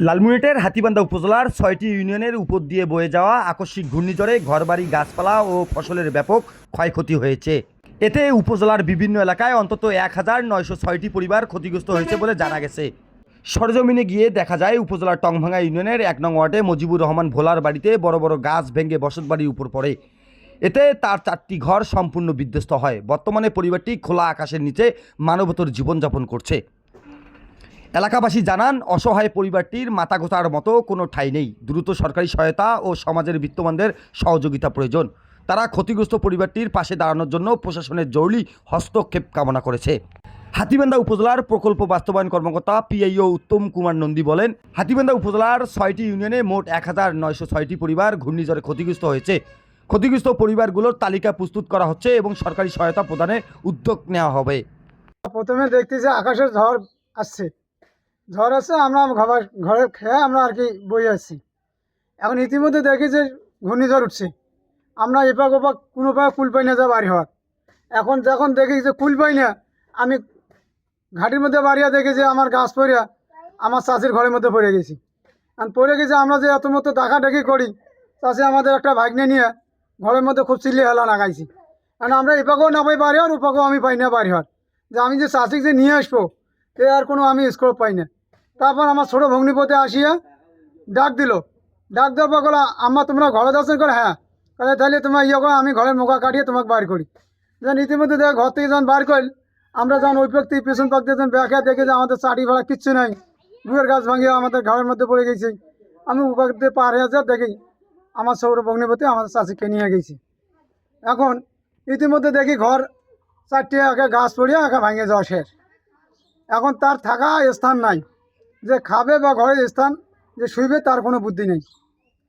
লালমনিরহাটের হাতীবান্ধা উপজেলার ৬টি ইউনিয়নের উপর দিয়ে বয়ে যাওয়া আকস্মিক ঘূর্ণিঝড়ে ঘরবাড়ি, গাছপালা ও ফসলের ব্যাপক ক্ষয়ক্ষতি হয়েছে। এতে উপজেলার বিভিন্ন এলাকায় অন্তত ১,৯০৬টি পরিবার ক্ষতিগ্রস্ত হয়েছে বলে জানা গেছে। সরজমিনে গিয়ে দেখা যায় উপজেলার টংভাঙ্গা ইউনিয়নের ১ নং ওয়ার্ডে মজিবুর রহমান ভোলার বাড়িতে বড় বড় গাছ ভেঙে বসতবাড়ির উপর পড়ে। এতে তার ৪টি ঘর সম্পূর্ণ বিধ্বস্ত হয়। বর্তমানে পরিবারটি খোলা আকাশের নিচে মানবতর জীবনযাপন করছে। এলাকাবাসী জানান, অসহায় পরিবারটির মাথা গোঁজার মতো কোনো ঠাঁই নেই। দ্রুত সরকারি সহায়তা ও সমাজের বিত্তবানদের সহযোগিতা প্রয়োজন। তারা ক্ষতিগ্রস্ত পরিবারটির পাশে দাঁড়ানোর জন্য প্রশাসনের জরুরি হস্তক্ষেপ কামনা করেছে। হাতীবান্ধা উপজেলার প্রকল্প বাস্তবায়ন কর্মকর্তা পিআইও উত্তম কুমার নন্দী বলেন, হাতীবান্ধা উপজেলার ৬টি ইউনিয়নে মোট ১,৯০৬টি পরিবার ঘূর্ণিঝড়ে ক্ষতিগ্রস্ত হয়েছে। ক্ষতিগ্রস্ত পরিবারগুলোর তালিকা প্রস্তুত করা হচ্ছে এবং সরকারি সহায়তা প্রদানের উদ্যোগ নেওয়া হবে। প্রথমে দেখতেছি আকাশের ঝড় আসছে, আমরা ঘরে খেয়ে আমরা আর কি বই আসছি। এখন ইতিমধ্যে দেখি যে ঘূর্ণিঝড় উঠছে। আমরা এপাক ওপাক কোনো পাক কুল পাই না যা বাড়ি হওয়ার। এখন যখন দেখি যে কুল পাই না, আমি ঘাটির মধ্যে বাড়িয়া দেখি যে আমার গাছ পড়িয়া আমার চাষির ঘরের মধ্যে পড়ে গেছি। আর পড়ে গেছে, আমরা যে এত মতো ডাকাডাকি করি, চাষি আমাদের একটা ভাগ্নে নিয়ে ঘরের মধ্যে খুব চিল্লি হেলা লাগাইছি। কারণ আমরা এপাকেও না পাই বাড়ি হওয়ার, ওপাকেও আমি পাই না বাড়ি হওয়ার। যে আমি যে চাষিক যে নিয়ে আসবো এ আর কোনো আমি স্কোপ পাই না। তারপর আমার ছোটো ভগ্নিপতি আসিয়া ডাক দিল। ডাক দেওয়ার পর বলো, আম্মা তোমরা ঘরে দর্শন করে? হ্যাঁ। তাহলে তোমার ইয়ে করো, আমি ঘরের মোকা কাটিয়ে তোমাকে বার করি। যখন ইতিমধ্যে দেখ ঘর থেকে যখন বার করি, আমরা যখন ওই ব্যক্তি পেছন পাক দিয়ে যখন ব্যাখ্যা দেখে যে আমাদের চাটি ভাড়া কিচ্ছু নাই, গুয়ের গাছ ভাঙিয়ে আমাদের ঘরের মধ্যে পড়ে গেছি। আমি উপাক দিয়ে পার হয়ে যা দেখি আমার ছোটো ভগ্নিপতি আমাদের চাষিকে নিয়ে গেছি। এখন ইতিমধ্যে দেখি ঘর 4টি একা গাছ পড়িয়া একা ভাঙে যাওয়া শেষ। এখন তার থাকা স্থান নাই, যে খাবে বা ঘরের স্থান যে শুইবে তার কোনো বুদ্ধি নেই।